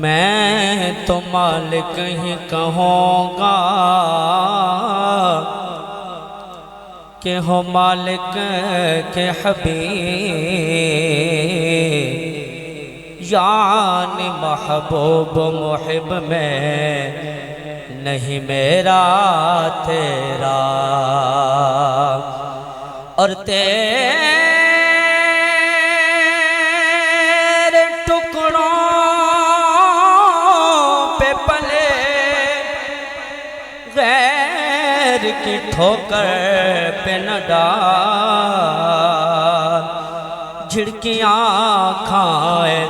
میں تو مالک ہی کہوں گا کہ ہو مالک کے حبیب، یعنی محبوب محب میں نہیں میرا تیرا، اور تیرے ٹکڑوں پہ پلے غیر کی ٹھوکر پہ نہ ڈال، جھڑکیاں کھائے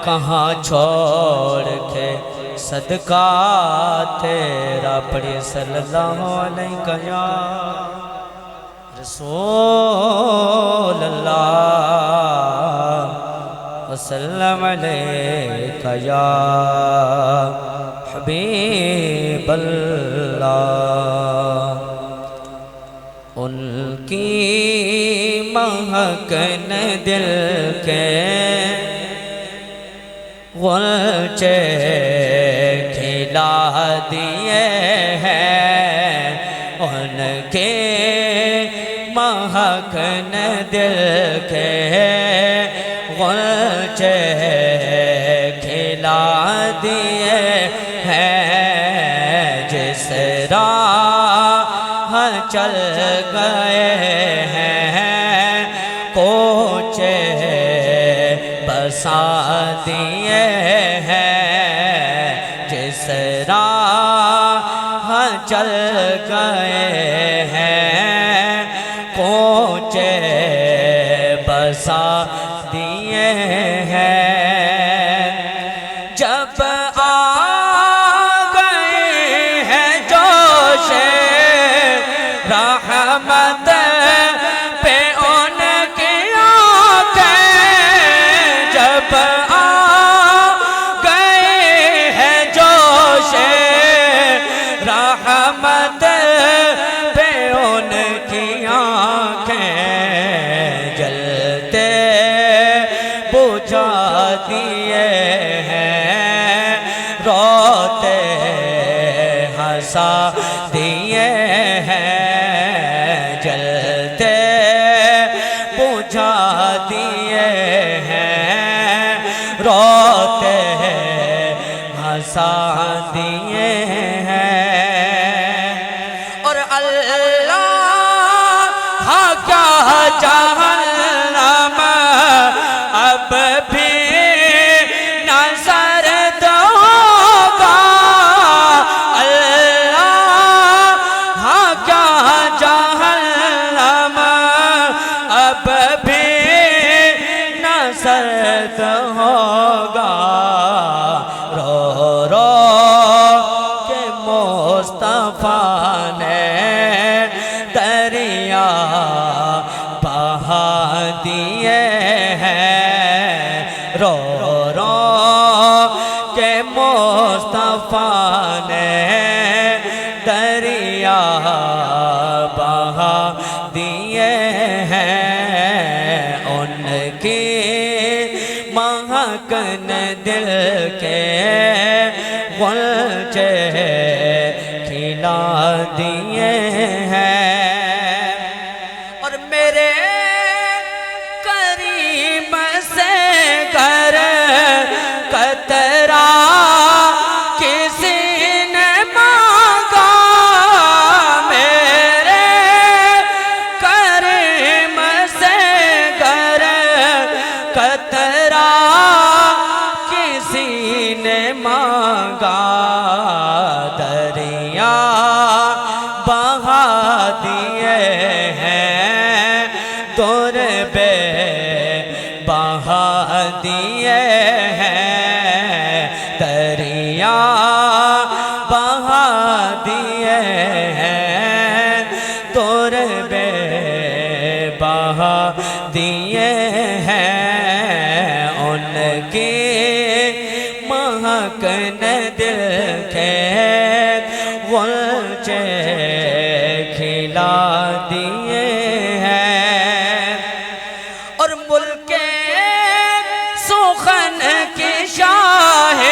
کہاں چھوڑ کے صدقہ تیرا، پڑھیے صلی اللہ علیہ یا رسول اللہ وسلم علیہ یا حبیب اللہ۔ ان کی مہک نے دل کے غنچے کھلا دیے ہیں، ان کے مہک نے دل کے غنچے کھلا دیے ہیں، جس راہ چل گئے ہیں کوچے بسا دیے ہیں، جس راہ چل گئے ہیں کوچے بسا دیے ہیں، جب آ گئے ہیں جوش رحمت پہ ان کی آنکھیں، جب آ گئے ہیں جوش رحمت پہ ان کی آنکھیں، جلتے بجھا دیے ہیں، روتے ہنسا دیے ہیں، جلتے بجھا دیے ہیں، روتے ہنسا دیے ہیں، اور اللہ کیا جہنم اب بھی نظر ہوگا، اللہ کیا جہنم اب بھی نظر ہوگا، رو رو کے مصطفیٰ نے دریا بہا دیے ہیں، رو رو کے مصطفیٰ نے دریا بہا دیے ہیں، ان کی مہک نے دل کے غنچے کھلا دیے ہیں، اور میرے کریم سے گھر قطرہ کسی نے مانگا، میرے کریم سے گھر قطرہ کسی نے مانگا، دریا بہا دیے ہیں، دور بے بہا دیے ہیں، دریا بہا دیے ہیں، دور بے بہا دیے ہیں، ان کی مہک نے دل کے غنچے کھلا دیے ہیں، اور ملک سخن کی شاہ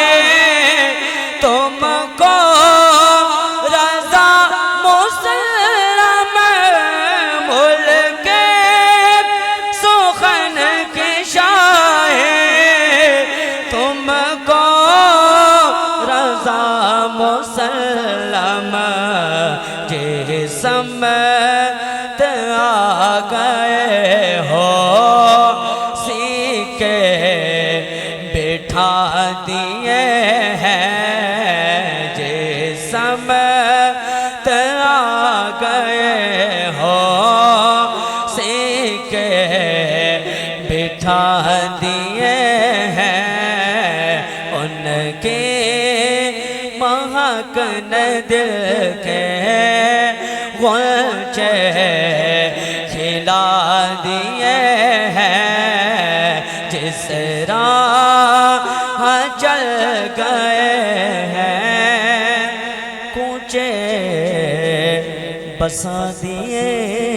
کو رضا مسلم جسم آ گئے ہو سیکھے بٹھا دیے ہیں جسم آ گئے ہو سیکھے بٹھا دیے ہیں ان کے مہک نے دل کے غنچے کھلا دیے ہیں جس راہ چل گئے ہیں کوچے بسا دیے